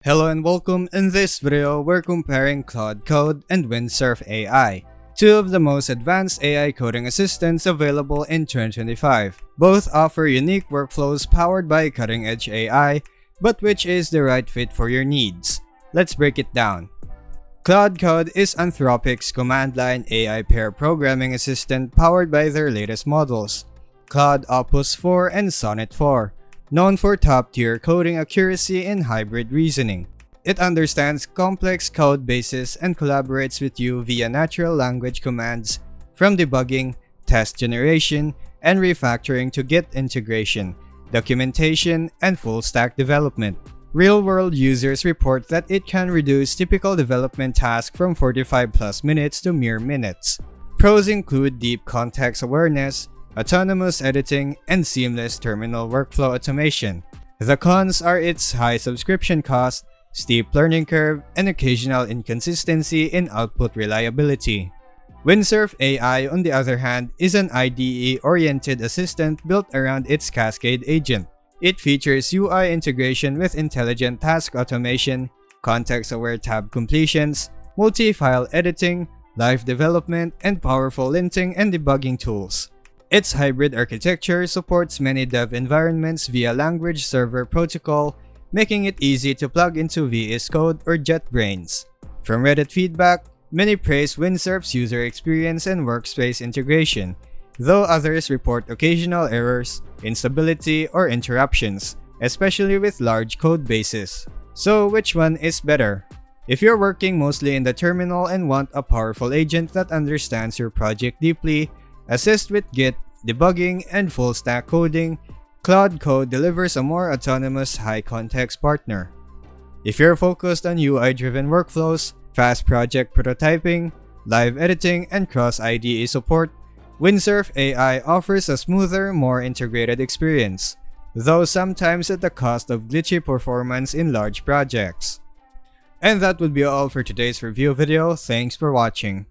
Hello and welcome. In this video, we're comparing Claude Code and Windsurf AI, two of the most advanced AI coding assistants available in 2025. Both offer unique workflows powered by cutting-edge AI, but which is the right fit for your needs? Let's break it down. Claude Code is Anthropic's command-line AI pair programming assistant powered by their latest models, Claude Opus 4 and Sonnet 4. Known for top-tier coding accuracy and hybrid reasoning. It understands complex code bases and collaborates with you via natural language commands, from debugging, test generation, and refactoring to Git integration, documentation, and full-stack development. Real-world users report that it can reduce typical development tasks from 45+ minutes to mere minutes. Pros include deep context awareness, autonomous editing, and seamless terminal workflow automation. The cons are its high subscription cost, steep learning curve, and occasional inconsistency in output reliability. Windsurf AI, on the other hand, is an IDE-oriented assistant built around its Cascade agent. It features UI integration with intelligent task automation, context-aware tab completions, multi-file editing, live development, and powerful linting and debugging tools. Its hybrid architecture supports many dev environments via language server protocol, making it easy to plug into VS Code or JetBrains. From Reddit feedback, many praise Windsurf's user experience and workspace integration, though others report occasional errors, instability, or interruptions, especially with large code bases. So which one is better? If you're working mostly in the terminal and want a powerful agent that understands your project deeply, assist with Git, debugging, and full-stack coding, Claude Code delivers a more autonomous, high-context partner. If you're focused on UI-driven workflows, fast project prototyping, live editing, and cross-IDE support, Windsurf AI offers a smoother, more integrated experience, though sometimes at the cost of glitchy performance in large projects. And that would be all for today's review video. Thanks for watching.